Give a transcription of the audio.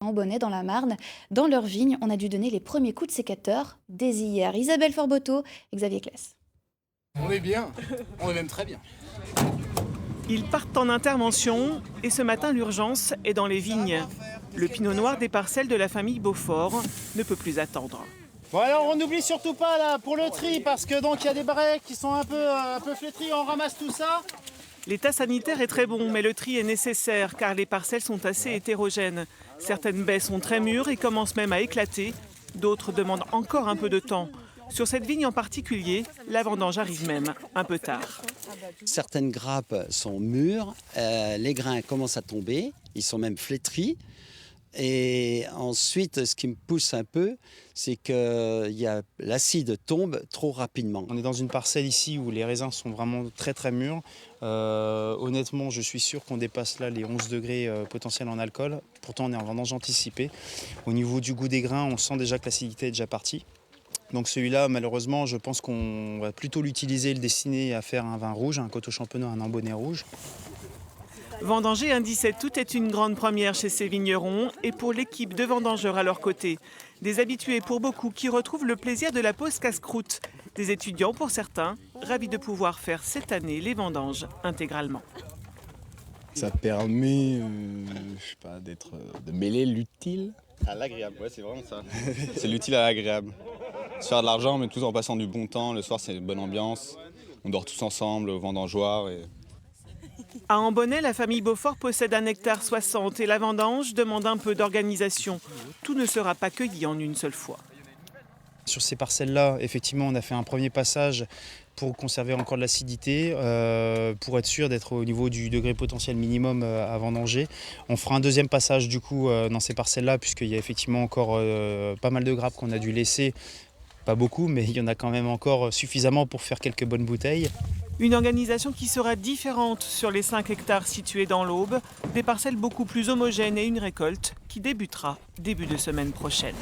Ambonnay dans la Marne. Dans leur vigne, on a dû donner les premiers coups de sécateur dès hier. Isabelle Forboto, Xavier Claes. On est bien, on est même très bien. Ils partent en intervention et ce matin l'urgence est dans les vignes. Le pinot noir des parcelles de la famille Beaufort ne peut plus attendre. Bon alors on n'oublie surtout pas là pour le tri parce que donc il y a des barrets qui sont un peu flétris, on ramasse tout ça. L'état sanitaire est très bon mais le tri est nécessaire car les parcelles sont assez hétérogènes. Certaines baies sont très mûres et commencent même à éclater. D'autres demandent encore un peu de temps. Sur cette vigne en particulier, la vendange arrive même un peu tard. Certaines grappes sont mûres, les grains commencent à tomber, ils sont même flétris. Et ensuite, ce qui me pousse un peu, c'est que l'acide tombe trop rapidement. On est dans une parcelle ici où les raisins sont vraiment très très mûrs. Honnêtement, je suis sûr qu'on dépasse là les 11 degrés potentiels en alcool. Pourtant, on est en vendange anticipée. Au niveau du goût des grains, on sent déjà que l'acidité est déjà partie. Donc celui-là, malheureusement, je pense qu'on va plutôt l'utiliser et le destiner à faire un vin rouge, un Coteaux Champenois, un Ambonnay rouge. Vendanger un 17 août est une grande première chez ces vignerons et pour l'équipe de vendangeurs à leur côté. Des habitués pour beaucoup qui retrouvent le plaisir de la pause casse-croûte. Des étudiants pour certains, ravis de pouvoir faire cette année les vendanges intégralement. Ça permet, de mêler l'utile à l'agréable. Ouais, c'est vraiment ça. C'est l'utile à l'agréable. Se faire de l'argent, mais tout en passant du bon temps. Le soir, c'est une bonne ambiance. On dort tous ensemble au vendangeoir. À Ambonnay, la famille Beaufort possède 1,60 hectare et la vendange demande un peu d'organisation. Tout ne sera pas cueilli en une seule fois. Sur ces parcelles-là, effectivement, on a fait un premier passage pour conserver encore de l'acidité, pour être sûr d'être au niveau du degré potentiel minimum à vendanger. On fera un deuxième passage du coup dans ces parcelles-là, puisqu'il y a effectivement encore pas mal de grappes qu'on a dû laisser. Pas beaucoup, mais il y en a quand même encore suffisamment pour faire quelques bonnes bouteilles. Une organisation qui sera différente sur les 5 hectares situés dans l'Aube, des parcelles beaucoup plus homogènes et une récolte qui débutera début de semaine prochaine.